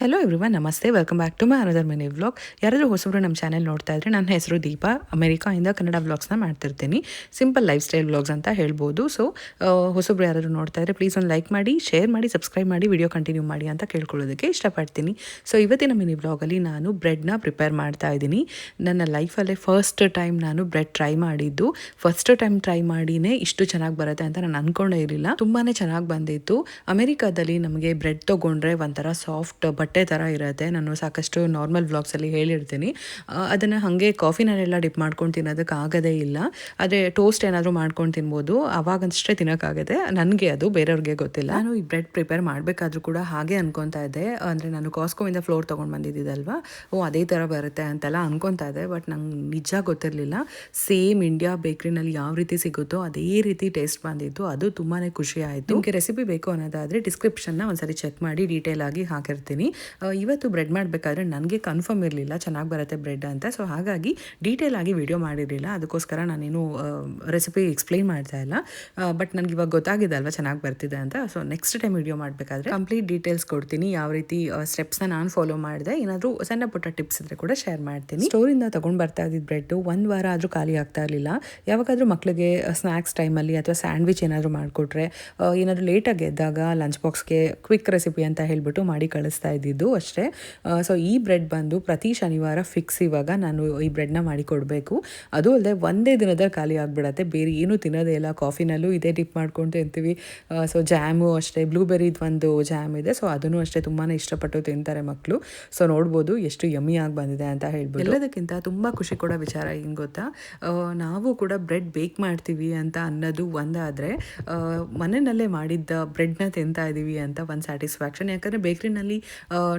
Hello everyone, ನಮಸ್ತೆ. Welcome back to my another mini vlog. ಯಾರಾದರೂ ಹೊಸಬ್ರು ನಮ್ಮ ಚಾನೆಲ್ ನೋಡ್ತಾ ಇದ್ರೆ, ನನ್ನ ಹೆಸರು ದೀಪಾ. ಅಮೆರಿಕಾಯಿಂದ ಕನ್ನಡ ವ್ಲಾಗ್ಸ್ನ ಮಾಡ್ತಿರ್ತೀನಿ. ಸಿಂಪಲ್ ಲೈಫ್ ಸ್ಟೈಲ್ ವ್ಲಾಗ್ಸ್ ಅಂತ ಹೇಳ್ಬೋದು. ಸೊ ಹೊಸಬ್ರು ಯಾರಾದರೂ ನೋಡ್ತಾ ಇದ್ರೆ ಪ್ಲೀಸ್ ಒಂದು ಲೈಕ್ ಮಾಡಿ, ಶೇರ್ ಮಾಡಿ, ಸಬ್ಸ್ಕ್ರೈಬ್ ಮಾಡಿ, ವಿಡಿಯೋ ಕಂಟಿನ್ಯೂ ಮಾಡಿ ಅಂತ ಕೇಳ್ಕೊಳ್ಳೋದಕ್ಕೆ ಇಷ್ಟಪಡ್ತೀನಿ. ಸೊ ಇವತ್ತಿನ ಮಿನಿ ವ್ಲಾಗಲ್ಲಿ ನಾನು ಬ್ರೆಡ್ನ ಪ್ರಿಪೇರ್ ಮಾಡ್ತಾ ಇದ್ದೀನಿ. ನನ್ನ ಲೈಫಲ್ಲೇ ಫಸ್ಟ್ ಟೈಮ್ ನಾನು ಬ್ರೆಡ್ ಟ್ರೈ ಮಾಡಿದ್ದು. ಫಸ್ಟ್ ಟೈಮ್ ಟ್ರೈ ಮಾಡಿನೇ ಇಷ್ಟು ಚೆನ್ನಾಗಿ ಬರುತ್ತೆ ಅಂತ ನಾನು ಅಂದ್ಕೊಂಡೇ ಇರಲಿಲ್ಲ. ತುಂಬಾ ಚೆನ್ನಾಗಿ ಬಂದಿತ್ತು. ಅಮೆರಿಕಾದಲ್ಲಿ ನಮಗೆ ಬ್ರೆಡ್ ತೊಗೊಂಡ್ರೆ ಒಂಥರ ಸಾಫ್ಟ್ ಬಟ್ಟೆ ಥರ ಇರುತ್ತೆ. ನಾನು ಸಾಕಷ್ಟು ನಾರ್ಮಲ್ ವ್ಲಾಗ್ಸಲ್ಲಿ ಹೇಳಿರ್ತೀನಿ. ಅದನ್ನು ಹಾಗೆ ಕಾಫಿನಲ್ಲೆಲ್ಲ ಡಿಪ್ ಮಾಡ್ಕೊಂಡು ತಿನ್ನೋದಕ್ಕೆ ಆಗೋದೇ ಇಲ್ಲ. ಆದರೆ ಟೋಸ್ಟ್ ಏನಾದರೂ ಮಾಡ್ಕೊಂಡು ತಿನ್ಬೋದು, ಅವಾಗಷ್ಟೇ ತಿನ್ನೋಕ್ಕಾಗುತ್ತೆ. ನನಗೆ ಅದು, ಬೇರೆಯವ್ರಿಗೆ ಗೊತ್ತಿಲ್ಲ. ನಾನು ಈ ಬ್ರೆಡ್ ಪ್ರಿಪೇರ್ ಮಾಡಬೇಕಾದ್ರೂ ಕೂಡ ಹಾಗೆ ಅನ್ಕೊತಾ ಇದ್ದೆ. ಅಂದರೆ ನಾನು ಕಾಸ್ಕೋಯಿಂದ ಫ್ಲೋರ್ ತೊಗೊಂಡು ಬಂದಿದ್ದಲ್ವಾ, ಅದೇ ಥರ ಬರುತ್ತೆ ಅಂತೆಲ್ಲ ಅನ್ಕೊತಾ ಇದ್ದೆ. ಬಟ್ ನಂಗೆ ನಿಜ ಗೊತ್ತಿರಲಿಲ್ಲ. ಸೇಮ್ ಇಂಡಿಯಾ ಬೇಕ್ರಿನಲ್ಲಿ ಯಾವ ರೀತಿ ಸಿಗುತ್ತೋ ಅದೇ ರೀತಿ ಟೇಸ್ಟ್ ಬಂದಿತ್ತು. ಅದು ತುಂಬಾ ಖುಷಿ ಆಯಿತು. ನಿಮಗೆ ರೆಸಿಪಿ ಬೇಕು ಅನ್ನೋದಾದರೆ ಡಿಸ್ಕ್ರಿಪ್ಷನ್ನ ಒಂದ್ಸರಿ ಚೆಕ್ ಮಾಡಿ ಡೀಟೇಲ್ ಆಗಿ ಹಾಕಿರ್ತೀನಿ. ಇವತ್ತು ಬ್ರೆಡ್ ಮಾಡಬೇಕಾದ್ರೆ ನನಗೆ ಕನ್ಫರ್ಮ್ ಇರಲಿಲ್ಲ ಚೆನ್ನಾಗಿ ಬರುತ್ತೆ ಬ್ರೆಡ್ ಅಂತ. ಸೊ ಹಾಗಾಗಿ ಡೀಟೇಲ್ ಆಗಿ ವಿಡಿಯೋ ಮಾಡಿರಲಿಲ್ಲ. ಅದಕ್ಕೋಸ್ಕರ ನಾನೇನು ರೆಸಿಪಿ ಎಕ್ಸ್ಪ್ಲೈನ್ ಮಾಡ್ತಾ ಇಲ್ಲ. ಬಟ್ ನನಗೆ ಇವಾಗ ಗೊತ್ತಾಗಿದೆ ಅಲ್ವಾ ಚೆನ್ನಾಗಿ ಬರ್ತಿದೆ ಅಂತ. ಸೊ ನೆಕ್ಸ್ಟ್ ಟೈಮ್ ವಿಡಿಯೋ ಮಾಡಬೇಕಾದ್ರೆ ಕಂಪ್ಲೀಟ್ ಡೀಟೇಲ್ಸ್ ಕೊಡ್ತೀನಿ, ಯಾವ ರೀತಿ ಸ್ಟೆಪ್ಸ್ನ ನಾನು ಫಾಲೋ ಮಾಡಿದೆ. ಏನಾದರೂ ಸಣ್ಣ ಪುಟ್ಟ ಟಿಪ್ಸ್ ಇದ್ರೆ ಕೂಡ ಶೇರ್ ಮಾಡ್ತೀನಿ. ಸ್ಟೋರಿಂದ ತೊಗೊಂಡು ಬರ್ತಾ ಇದ್ದಿದ್ದು ಬ್ರೆಡ್ ಒಂದು ವಾರ ಆದರೂ ಖಾಲಿ ಆಗ್ತಾ ಇರಲಿಲ್ಲ. ಯಾವಾಗಾದರೂ ಮಕ್ಕಳಿಗೆ ಸ್ನ್ಯಾಕ್ಸ್ ಟೈಮಲ್ಲಿ ಅಥವಾ ಸ್ಯಾಂಡ್ವಿಚ್ ಏನಾದರೂ ಮಾಡಿಕೊಟ್ರೆ, ಏನಾದರೂ ಲೇಟಾಗಿ ಎದ್ದಾಗ ಲಂಚ್ ಬಾಕ್ಸ್ಗೆ ಕ್ವಿಕ್ ರೆಸಿಪಿ ಅಂತ ಹೇಳಿಬಿಟ್ಟು ಮಾಡಿ ಕಳಿಸ್ತಾ ಇದ್ದಿದ್ದು ಅಷ್ಟೇ. ಸೊ ಈ ಬ್ರೆಡ್ ಬಂದು ಪ್ರತಿ ಶನಿವಾರ ಫಿಕ್ಸ್ ಇವಾಗ ನಾನು ಈ ಬ್ರೆಡ್ನ ಮಾಡಿ ಕೊಡಬೇಕು. ಅದು ಅಲ್ಲದೆ ಒಂದೇ ದಿನದಲ್ಲಿ ಖಾಲಿ ಆಗಿಬಿಡತ್ತೆ. ಬೇರೆ ಏನೂ ತಿನ್ನೋದೇ ಇಲ್ಲ. ಕಾಫಿನಲ್ಲೂ ಇದೇ ಡಿಪ್ ಮಾಡ್ಕೊಂಡು ತಿಂತೀವಿ. ಸೊ ಜಾಮು ಅಷ್ಟೇ, ಬ್ಲೂಬೆರಿದು ಒಂದು ಜಾಮ್ ಇದೆ. ಸೊ ಅದನ್ನು ಅಷ್ಟೇ ತುಂಬಾ ಇಷ್ಟಪಟ್ಟು ತಿಂತಾರೆ ಮಕ್ಕಳು. ಸೊ ನೋಡ್ಬೋದು ಎಷ್ಟು ಯಮ್ಮಿಯಾಗಿ ಬಂದಿದೆ ಅಂತ ಹೇಳ್ಬೋದು. ಎಲ್ಲದಕ್ಕಿಂತ ತುಂಬ ಖುಷಿ ಕೊಡೋ ವಿಚಾರ ಏನು ಗೊತ್ತಾ, ನಾವು ಕೂಡ ಬ್ರೆಡ್ ಬೇಕ್ ಮಾಡ್ತೀವಿ ಅಂತ ಅನ್ನೋದು ಒಂದಾದರೆ, ಮನೆಯಲ್ಲೇ ಮಾಡಿದ್ದ ಬ್ರೆಡ್ನ ತಿಂತಾ ಇದ್ದೀವಿ ಅಂತ ಒಂದು ಸ್ಯಾಟಿಸ್ಫ್ಯಾಕ್ಷನ್. ಯಾಕಂದರೆ ಬೇಕ್ರಿನಲ್ಲಿ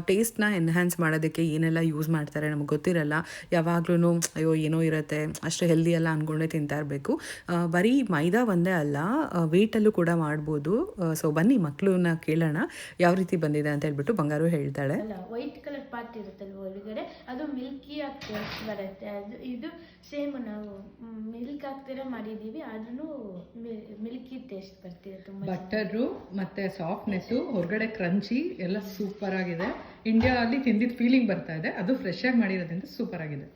ಟೇಸ್ಟ್ನ ಎನ್ಹ್ಯಾನ್ಸ್ ಮಾಡೋದಕ್ಕೆ ಏನೆಲ್ಲ ಯೂಸ್ ಮಾಡ್ತಾರೆ ನಮಗೆ ಗೊತ್ತಿರಲ್ಲ. ಯಾವಾಗ್ಲೂ ಅಯ್ಯೋ ಏನೋ ಇರುತ್ತೆ, ಅಷ್ಟು ಹೆಲ್ದಿ ಎಲ್ಲ ಅಂದ್ಕೊಂಡೇ ತಿಂತಾ ಇರಬೇಕು. ಬರೀ ಮೈದಾ ಒಂದೇ ಅಲ್ಲ, ವೇಟಲ್ಲೂ ಕೂಡ ಮಾಡ್ಬೋದು. ಸೊ ಬನ್ನಿ ಮಕ್ಕಳನ್ನ ಕೇಳೋಣ ಯಾವ ರೀತಿ ಬಂದಿದೆ ಅಂತ ಹೇಳ್ಬಿಟ್ಟು. ಬಂಗಾರು ಹೇಳ್ತಾಳೆ. ವೈಟ್ ಕಲರ್ ಪಾರ್ಟ್ ಇರುತ್ತಲ್ವ ಒಳಗಡೆ, ಅದು ಮಿಲ್ಕಿ ಆಗಿ ಬರುತ್ತೆ. ಅದು ಇದು ಸೇಮ್ ನಾವು ಮಿಲ್ಕ್ ಹಾಕ್ತಿರ ಮಾಡಿದ್ದೀವಿ, ಆದ್ರೂ ಮಿಲ್ಕಿ ಟೇಸ್ಟ್ ಬರ್ತಿದೆ. ತುಂಬ ಬಟರು ಮತ್ತು ಸಾಫ್ಟ್ನೆಸ್ಸು, ಹೊರಗಡೆ ಕ್ರಂಚಿ ಎಲ್ಲ ಸೂಪರ್ ಆಗಿದೆ. ಇಂಡಿಯಾ ಅಲ್ಲಿ ತಿಂದಿದ್ದು ಫೀಲಿಂಗ್ ಬರ್ತಾ ಇದೆ. ಅದು ಫ್ರೆಶ್ ಆಗಿ ಮಾಡಿರೋದ್ರಿಂದ ಸೂಪರ್ ಆಗಿದೆ.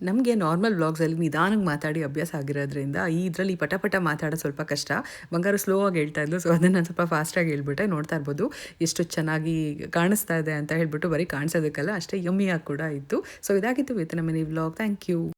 ನಮಗೆ ನಾರ್ಮಲ್ ವ್ಲಾಗ್ಸಲ್ಲಿ ನಿಧಾನಕ್ಕೆ ಮಾತಾಡಿ ಅಭ್ಯಾಸ ಆಗಿರೋದ್ರಿಂದ ಇದರಲ್ಲಿ ಪಟ ಮಾತಾಡೋದು ಸ್ವಲ್ಪ ಕಷ್ಟ. ಬಂಗಾರು ಸ್ಲೋ ಆಗಿ ಹೇಳ್ತಾ ಇದ್ಲು. ಸೊ ಅದನ್ನು ನಾನು ಸ್ವಲ್ಪ ಫಾಸ್ಟಾಗಿ ಹೇಳ್ಬಿಟ್ಟೆ. ನೋಡ್ತಾ ಇರ್ಬೋದು ಎಷ್ಟು ಚೆನ್ನಾಗಿ ಕಾಣಿಸ್ತಾ ಇದೆ ಅಂತ ಹೇಳ್ಬಿಟ್ಟು. ಬರೀ ಕಾಣಿಸೋದಕ್ಕಲ್ಲ, ಅಷ್ಟೇ ಯಮ್ಮಿಯಾಗಿ ಕೂಡ ಇತ್ತು. ಸೊ ಇದಾಗಿತ್ತು ಇವತ್ತಿನ ಮಿನಿ ವ್ಲಾಗ್. Thank you.